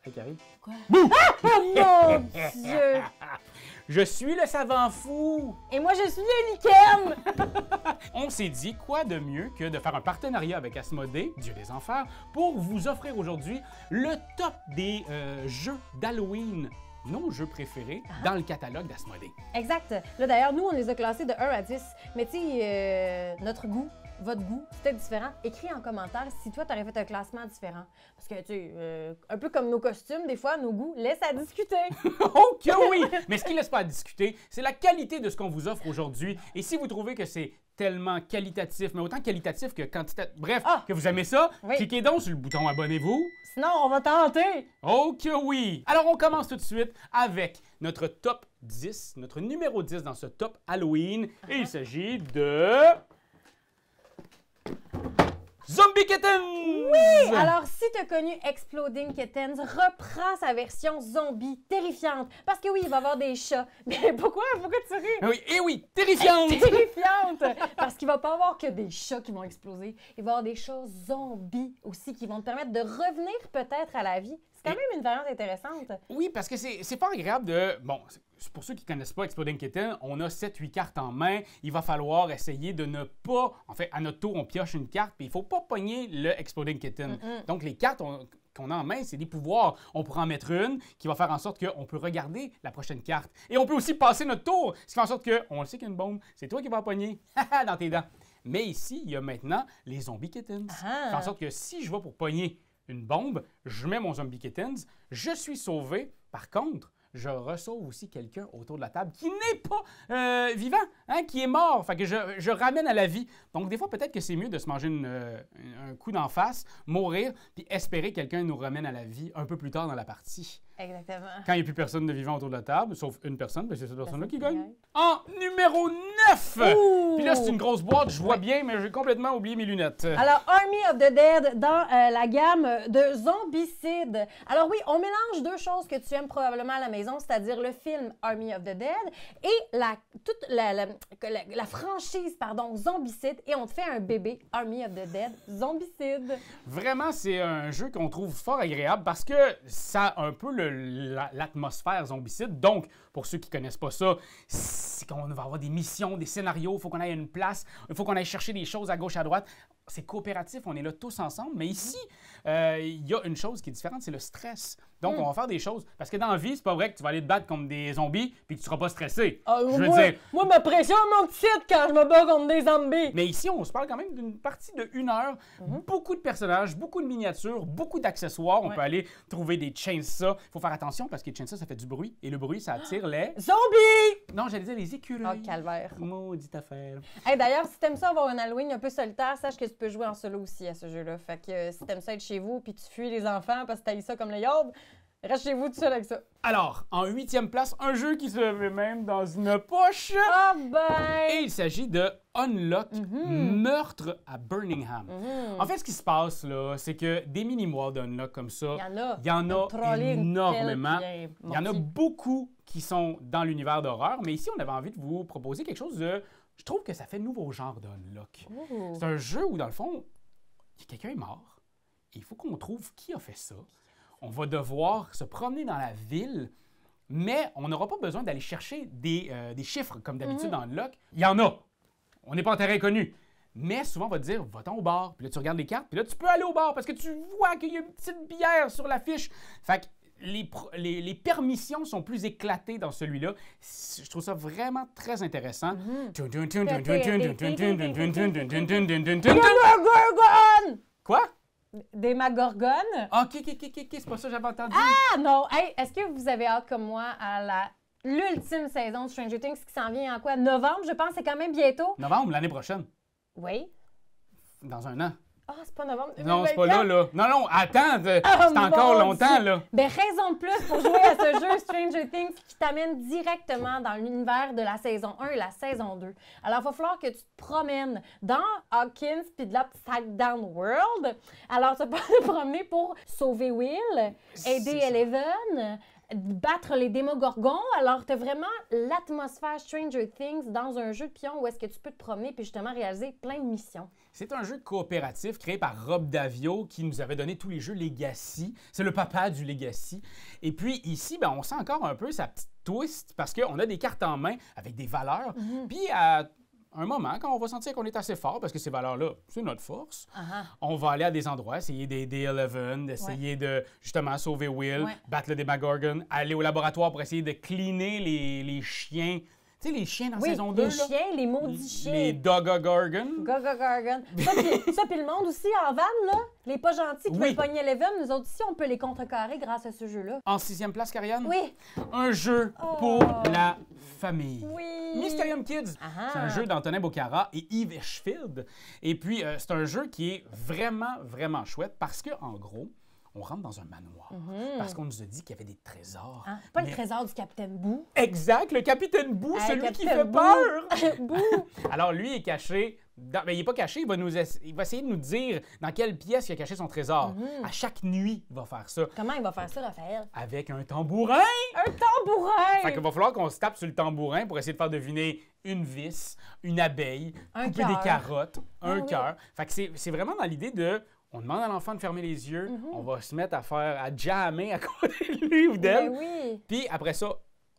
Hey, Carrie. Quoi? Ah! Oh mon Dieu! Je suis le savant fou! Et moi, je suis le lichen! On s'est dit quoi de mieux que de faire un partenariat avec Asmodée, Dieu des Enfers, pour vous offrir aujourd'hui le top des jeux d'Halloween, nos jeux préférés, dans le catalogue d'Asmodée. Exact. Là, d'ailleurs, nous, on les a classés de 1 à 10. Mais tu sais, notre goût, votre goût, c'était différent. Écris en commentaire si toi, t'aurais fait un classement différent. Parce que, tu sais, un peu comme nos costumes, des fois, nos goûts laissent à discuter. Oh que oui! Mais ce qui ne laisse pas à discuter, c'est la qualité de ce qu'on vous offre aujourd'hui. Et si vous trouvez que c'est tellement qualitatif, mais autant qualitatif que quantitatif, bref, que vous aimez ça, cliquez donc sur le bouton abonnez-vous. Sinon, on va tenter! Oh que oui! Alors, on commence tout de suite avec notre top 10, notre numéro 10 dans ce top Halloween. Et il s'agit de... Zombie Kittens! Oui! Alors, si tu as connu Exploding Kittens, reprends sa version zombie terrifiante. Parce que oui, il va y avoir des chats. Mais pourquoi? Pourquoi tu ris? Oui, et oui, terrifiante! Terrifiante! Parce qu'il va pas avoir que des chats qui vont exploser. Il va y avoir des chats zombies aussi qui vont te permettre de revenir peut-être à la vie. C'est quand même une variante intéressante. Oui, parce que c'est pas agréable de... Bon, pour ceux qui connaissent pas Exploding Kitten, on a 7-8 cartes en main. Il va falloir essayer de ne pas... En fait, à notre tour, on pioche une carte, puis il faut pas pogner le Exploding Kitten. Donc, les cartes qu'on a en main, c'est des pouvoirs. On pourra en mettre une qui va faire en sorte qu'on peut regarder la prochaine carte. Et on peut aussi passer notre tour, ce qui fait en sorte qu'on le sait qu'il y a une bombe. C'est toi qui vas en pogner dans tes dents. Mais ici, il y a maintenant les Zombie Kittens. Ça fait en sorte que si je vais pour pogner une bombe, je mets mon Zombie Kittens, je suis sauvé. Par contre, je ressauve aussi quelqu'un autour de la table qui n'est pas vivant, hein, qui est mort. Fait que je ramène à la vie. Donc, des fois, peut-être que c'est mieux de se manger un coup d'en face, mourir, puis espérer que quelqu'un nous ramène à la vie un peu plus tard dans la partie. Exactement. Quand il n'y a plus personne de vivant autour de la table, sauf une personne, ben c'est cette personne-là qui gagne. En numéro 9! Puis là, c'est une grosse boîte, je vois bien, mais j'ai complètement oublié mes lunettes. Alors, Army of the Dead dans la gamme de Zombicide. Alors oui, on mélange deux choses que tu aimes probablement à la maison, c'est-à-dire le film Army of the Dead et toute la franchise, pardon, Zombicide, et on te fait un bébé Army of the Dead Zombicide. Vraiment, c'est un jeu qu'on trouve fort agréable parce que ça a un peu l'atmosphère zombicide. Donc, pour ceux qui ne connaissent pas ça, c'est qu'on va avoir des missions, des scénarios, il faut qu'on aille à une place, il faut qu'on aille chercher des choses à gauche, à droite. C'est coopératif, on est là tous ensemble. Mais ici, il y a une chose qui est différente, c'est le stress. Donc, on va faire des choses. Parce que dans la vie, c'est pas vrai que tu vas aller te battre contre des zombies puis que tu seras pas stressé. Je veux dire... Moi, ma pression monte vite quand je me bats contre des zombies. Mais ici, on se parle quand même d'une partie de 1 heure. Beaucoup de personnages, beaucoup de miniatures, beaucoup d'accessoires. On peut aller trouver des chainsaws. Il faut faire attention parce que les chainsaws, ça fait du bruit. Et le bruit, ça attire les... Zombies! Non, j'allais dire les écureuils. Oh, calvaire. Maudite affaire. Hey, d'ailleurs, si t'aimes ça avoir un Halloween un peu solitaire, sache que tu peux jouer en solo aussi à ce jeu-là. Fait que si t'aimes ça être chez vous puis tu fuis les enfants parce que t'as eu ça comme les yard, reste chez vous tout seul avec ça. Alors, en 8e place, un jeu qui se met même dans une poche. Ah ben! Et il s'agit de Unlock Meurtre à Birmingham. En fait, ce qui se passe, là, c'est que des mini-mois d'Unlock comme ça, il y en a énormément. Il y en a beaucoup qui sont dans l'univers d'horreur, mais ici, on avait envie de vous proposer quelque chose de... Je trouve que ça fait nouveau genre d'Unlock. C'est un jeu où, dans le fond, quelqu'un est mort. Et il faut qu'on trouve qui a fait ça. On va devoir se promener dans la ville, mais on n'aura pas besoin d'aller chercher des chiffres comme d'habitude dans Unlock. Il y en a. On n'est pas en terrain inconnu. Mais souvent, on va te dire, va-t'en au bar. Puis là, tu regardes les cartes, puis là, tu peux aller au bar parce que tu vois qu'il y a une petite bière sur l'affiche. Fait que les permissions sont plus éclatées dans celui-là. Je trouve ça vraiment très intéressant. Quoi? Des Magorgones? OK, c'est pas ça que j'avais entendu. Ah non! Hey, est-ce que vous avez hâte comme moi à l'ultime saison de Stranger Things qui s'en vient en quoi? Novembre, je pense, c'est quand même bientôt. Novembre, l'année prochaine. Oui. Dans un an. Ah, c'est pas novembre 2024? Non, c'est pas là. Non, attends, c'est encore longtemps, là. Ben, raison de plus pour jouer à ce jeu Stranger Things qui t'amène directement dans l'univers de la saison 1 et la saison 2. Alors, il va falloir que tu te promènes dans Hawkins puis de l'Upside Down World. Alors, tu vas te promener pour sauver Will, aider Eleven, battre les démogorgons. Alors, tu as vraiment l'atmosphère Stranger Things dans un jeu de pion où est-ce que tu peux te promener puis justement réaliser plein de missions. C'est un jeu coopératif créé par Rob Daviau qui nous avait donné tous les jeux Legacy. C'est le papa du Legacy. Et puis ici, ben, on sent encore un peu sa petite twist parce qu'on a des cartes en main avec des valeurs. Puis à un moment, quand on va sentir qu'on est assez fort, parce que ces valeurs-là, c'est notre force, on va aller à des endroits, essayer d'aider Eleven, d'essayer de justement sauver Will, battre le Demogorgon, aller au laboratoire pour essayer de cleaner les chiens. Tu sais, les chiens dans saison 2, les chiens, les maudits chiens. Les Dogogorgon. Gogogorgon. Ça, puis le monde aussi en van, là, les pas gentils qui veulent pogner Eleven, nous autres ici, on peut les contrecarrer grâce à ce jeu-là. En 6e place, Karianne? Oui. Un jeu pour la famille. Oui. Mysterium Kids. C'est un jeu d'Antonin Bocara et Yves Hirschfeld. Et puis, c'est un jeu qui est vraiment, vraiment chouette parce que, en gros, on rentre dans un manoir parce qu'on nous a dit qu'il y avait des trésors. Pas le trésor du Capitaine Boo. Exact, le Capitaine Boo, celui qui fait peur. Boo. Alors, lui est caché. Ben, il n'est pas caché, il va essayer de nous dire dans quelle pièce il a caché son trésor. À chaque nuit, il va faire ça. Comment il va faire ça, Raphaël? Avec un tambourin! Un tambourin! Fait qu'il va falloir qu'on se tape sur le tambourin pour essayer de faire deviner une vis, une abeille, couper des carottes, un cœur. Fait que c'est vraiment dans l'idée de... On demande à l'enfant de fermer les yeux, on va se mettre à jammer à côté de lui ou d'elle. Ben oui. Puis après ça,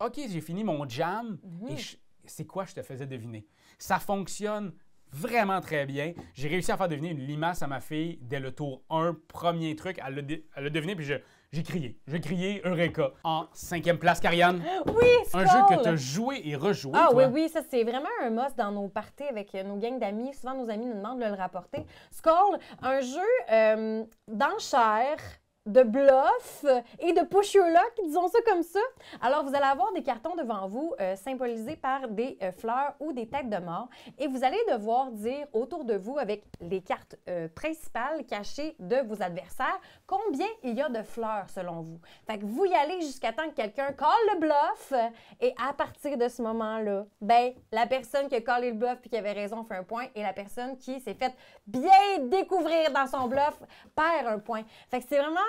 OK, j'ai fini mon jam et c'est quoi je te faisais deviner? Ça fonctionne vraiment très bien. J'ai réussi à faire deviner une limace à ma fille dès le tour 1, premier truc. Elle l'a deviné, puis j'ai crié Eureka. En 5e place, Karianne. Oui, Skull! Un jeu que tu as joué et rejoué, toi. Oui, ça c'est vraiment un must dans nos parties avec nos gangs d'amis. Souvent, nos amis nous demandent de le rapporter. Skull, un jeu d'enchères, de bluff et de push your luck, disons ça comme ça. Alors, vous allez avoir des cartons devant vous symbolisés par des fleurs ou des têtes de mort et vous allez devoir dire autour de vous avec les cartes principales cachées de vos adversaires combien il y a de fleurs selon vous. Fait que vous y allez jusqu'à temps que quelqu'un call le bluff et à partir de ce moment-là, ben la personne qui a callé le bluff puis qui avait raison fait un point et la personne qui s'est fait bien découvrir dans son bluff perd un point. Fait que c'est vraiment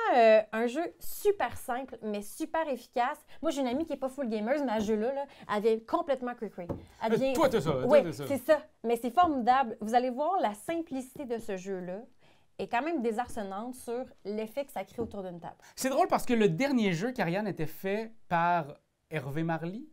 un jeu super simple, mais super efficace. Moi, j'ai une amie qui n'est pas full gameuse, mais à ce jeu-là, elle devient complètement cray-cray. Toi, t'as ça. Oui, c'est ça. Mais c'est formidable. Vous allez voir la simplicité de ce jeu-là est quand même désarçonnante sur l'effet que ça crée autour d'une table. C'est drôle parce que le dernier jeu, Karianne, était fait par Hervé Marly.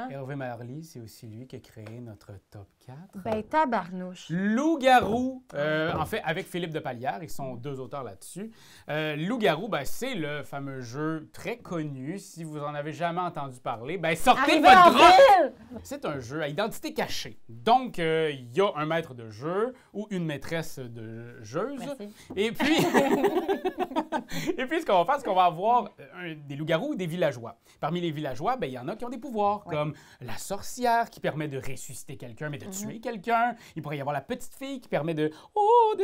Hervé Marly, c'est aussi lui qui a créé notre top 4. Ben, tabarnouche. Loup-garou, en fait, avec Philippe de Palière, ils sont deux auteurs là-dessus. Loup-garou, ben, c'est le fameux jeu très connu. Si vous en avez jamais entendu parler, ben, sortez votre grotte! C'est un jeu à identité cachée. Donc, il y a un maître de jeu ou une maîtresse de jeuze. Merci. Et puis, et puis, ce qu'on va faire, c'est qu'on va avoir des loups-garous ou des villageois. Parmi les villageois, ben, il y en a qui ont des pouvoirs, comme la sorcière qui permet de ressusciter quelqu'un, mais de tuer quelqu'un. Il pourrait y avoir la petite fille qui permet de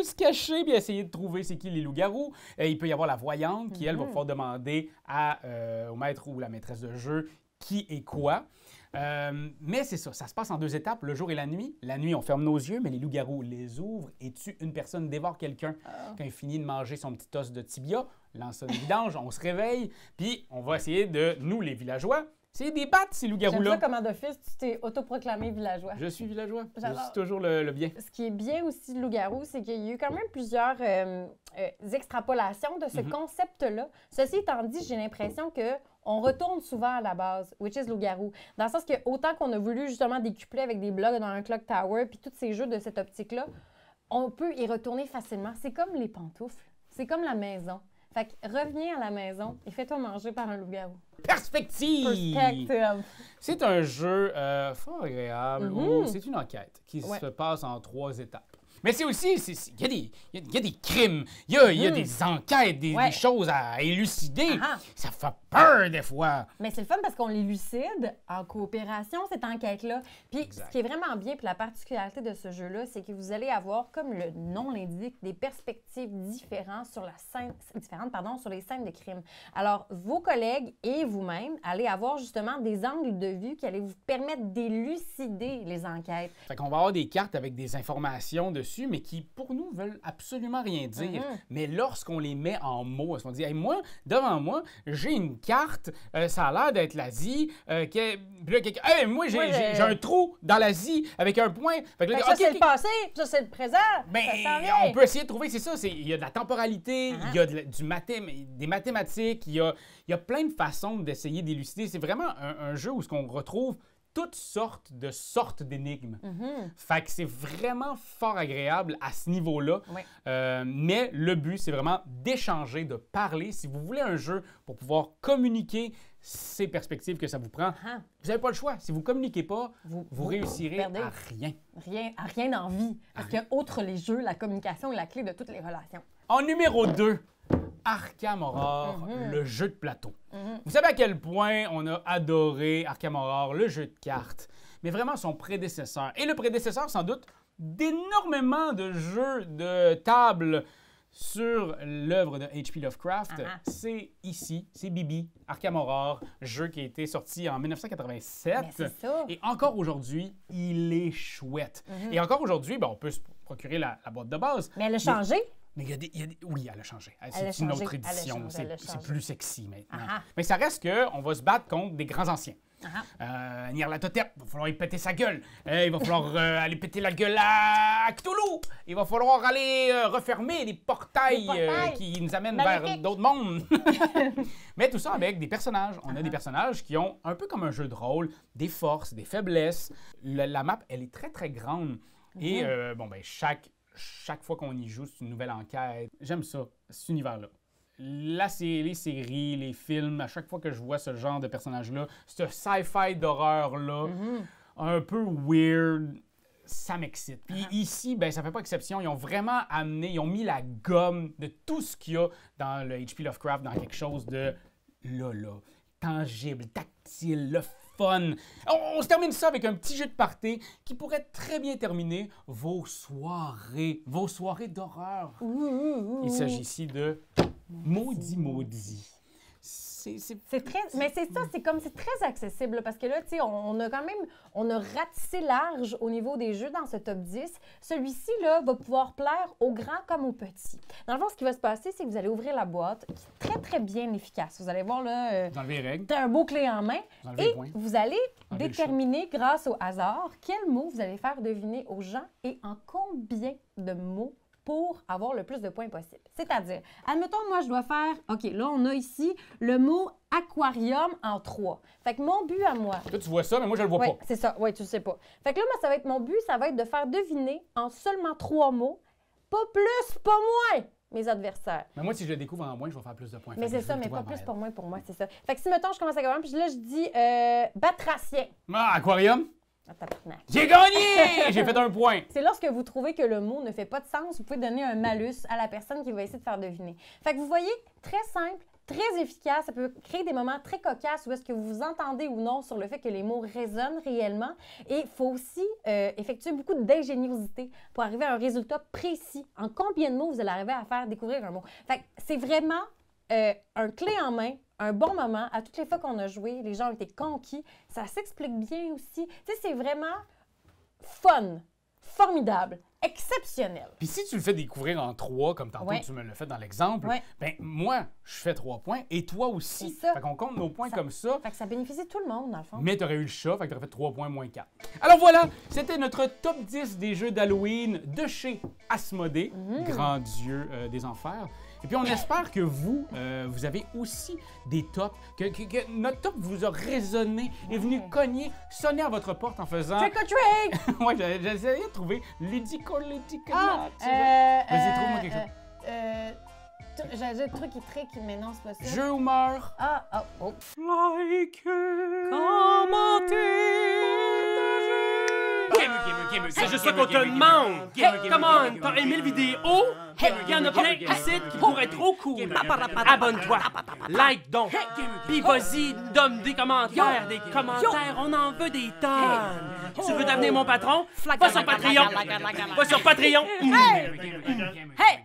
se cacher puis essayer de trouver c'est qui les loups-garous. Il peut y avoir la voyante qui, elle, va pouvoir demander au maître ou la maîtresse de jeu qui est quoi. Mais c'est ça, ça se passe en 2 étapes, le jour et la nuit. La nuit, on ferme nos yeux, mais les loups-garous les ouvrent et tuent une personne, dévore quelqu'un. Quand il finit de manger son petit os de tibia, lance une vidange, on se réveille, puis on va essayer de, nous les villageois, c'est des battes, ces loups-garous-là. J'aime ça comment d'office, tu t'es autoproclamé villageois. Je suis villageois. Je suis toujours le bien. Ce qui est bien aussi de loup-garou, c'est qu'il y a eu quand même plusieurs extrapolations de ce concept-là. Ceci étant dit, j'ai l'impression qu'on retourne souvent à la base, which is loup-garou. Dans le sens que autant qu'on a voulu justement décupler avec des blocs dans un clock tower, puis tous ces jeux de cette optique-là, on peut y retourner facilement. C'est comme les pantoufles. C'est comme la maison. Fait que reviens à la maison et fais-toi manger par un loup-garou. Perspective! C'est un jeu fort agréable où c'est une enquête qui se passe en 3 étapes. Mais c'est aussi, il y a des crimes, il y a des enquêtes, des choses à élucider. Ça fait peur des fois. Mais c'est le fun parce qu'on l'élucide en coopération, cette enquête-là. Puis ce qui est vraiment bien, puis la particularité de ce jeu-là, c'est que vous allez avoir, comme le nom l'indique, des perspectives différentes sur les scènes de crime. Alors, vos collègues et vous-même allez avoir justement des angles de vue qui allaient vous permettre d'élucider les enquêtes. Fait qu'on va avoir des cartes avec des informations dessus dessus, mais qui, pour nous, veulent absolument rien dire. Mais lorsqu'on les met en mots, on dit, hey, moi, devant moi, j'ai une carte, ça a l'air d'être l'Asie, puis là, quelqu'un, hey, moi, j'ai un trou dans l'Asie avec un point. Fait que là, ça, c'est le passé, puis ça, c'est le présent. Ben, on peut essayer de trouver, c'est ça, il y a de la temporalité, il y a des mathématiques, il y a plein de façons d'essayer d'élucider. C'est vraiment un jeu où on retrouve toutes sortes d'énigmes. Fait que c'est vraiment fort agréable à ce niveau-là. Oui. Mais le but, c'est vraiment d'échanger, de parler. Si vous voulez un jeu pour pouvoir communiquer ces perspectives que ça vous prend, vous n'avez pas le choix. Si vous ne communiquez pas, vous réussirez à rien. À rien dans vie. Parce que, outre les jeux, la communication est la clé de toutes les relations. En numéro 2, Arkham Horror, le jeu de plateau. Vous savez à quel point on a adoré Arkham Horror, le jeu de cartes, mais vraiment son prédécesseur. Et le prédécesseur, sans doute, d'énormément de jeux de table sur l'œuvre de H.P. Lovecraft, c'est ici, c'est Bibi, Arkham Horror, jeu qui a été sorti en 1987. Mais c'est ça. Et encore aujourd'hui, il est chouette. Et encore aujourd'hui, on peut se procurer la boîte de base. Mais elle a changé. Mais oui, elle a changé. C'est une autre édition. C'est plus sexy maintenant. Mais ça reste qu'on va se battre contre des grands anciens. Nyarlathotep, il va falloir y péter sa gueule. Il va falloir aller péter la gueule à Cthulhu. Il va falloir aller refermer les portails qui nous amènent vers d'autres mondes. Mais tout ça avec des personnages. On a des personnages qui ont, un peu comme un jeu de rôle, des forces, des faiblesses. La map, elle est très, très grande. Et chaque fois qu'on y joue, c'est une nouvelle enquête. J'aime ça, cet univers-là. Les séries, les films, à chaque fois que je vois ce genre de personnage-là, ce sci-fi d'horreur-là, un peu weird, ça m'excite. Puis ici, ça fait pas exception. Ils ont vraiment ils ont mis la gomme de tout ce qu'il y a dans le H.P. Lovecraft dans quelque chose de là, tangible, tactile, le fun. On se termine ça avec un petit jeu de party qui pourrait très bien terminer vos soirées d'horreur. Il s'agit ici de Maudit. C'est très, mais c'est ça, c'est très accessible là, parce que là, tu sais, on a ratissé large au niveau des jeux dans ce top 10. Celui-ci, là, va pouvoir plaire aux grands comme aux petits. Dans le fond, ce qui va se passer, c'est que vous allez ouvrir la boîte, qui est très, très bien efficace. Vous allez voir, là, vous enlevez les règles. T'as un beau clé en main et vous allez déterminer, grâce au hasard, quel mot vous allez faire deviner aux gens et en combien de mots pour avoir le plus de points possible. C'est-à-dire, admettons, moi, je dois faire... OK, là, on a ici le mot aquarium en 3. Fait que mon but à moi... Toi, tu vois ça, mais moi, je le vois pas. Oui, c'est ça. Oui, tu le sais pas. Fait que là, moi, ça va être mon but, ça va être de faire deviner en seulement 3 mots, pas plus, pas moins, mes adversaires. Mais moi, si je le découvre en moins, je vais faire plus de points. Mais c'est ça, mais pas plus, pas moins pour moi, c'est ça. Fait que si, mettons, je commence à aquarium, puis là, je dis batracien. Aquarium? J'ai gagné! J'ai fait un point. C'est lorsque vous trouvez que le mot ne fait pas de sens, vous pouvez donner un malus à la personne qui va essayer de faire deviner. Fait que vous voyez, très simple, très efficace, ça peut créer des moments très cocasses où est-ce que vous vous entendez ou non sur le fait que les mots résonnent réellement. Et il faut aussi effectuer beaucoup d'ingéniosité pour arriver à un résultat précis. En combien de mots vous allez arriver à faire découvrir un mot. Fait que c'est vraiment un clé en main, un bon moment. À toutes les fois qu'on a joué, les gens ont été conquis. Ça s'explique bien aussi. Tu sais, c'est vraiment fun, formidable, exceptionnel. Puis si tu le fais découvrir en 3, comme tantôt tu me l'as fait dans l'exemple, ben moi, je fais 3 points et toi aussi. C'est ça. Fait qu'on compte nos points comme ça. Fait que ça bénéficie tout le monde, dans le fond. Mais tu aurais eu le chat, fait que tu aurais fait 3 points moins 4. Alors voilà, c'était notre top 10 des jeux d'Halloween de chez Asmodée, grand dieu des enfers. Et puis, on espère que vous avez aussi des tops, que notre top vous a résonné, est venu cogner, sonner à votre porte en faisant... Trick or treat! Ouais, j'essayais de trouver ludico. Vas-y, trouve-moi quelque chose. J'ai le truc qui trick, mais non, c'est pas ça. Jeu ou meurt. Like Gamer. C'est juste ça qu'on te demande. Hey, come on, t'as aimé le vidéo? Hey, y'en a plein ici qui pourraient être trop cool. Abonne-toi, like donc. Puis vas-y, donne des commentaires. Des commentaires, on en veut des tonnes. Tu veux devenir mon patron? Va sur Patreon. Va sur Patreon. Hey!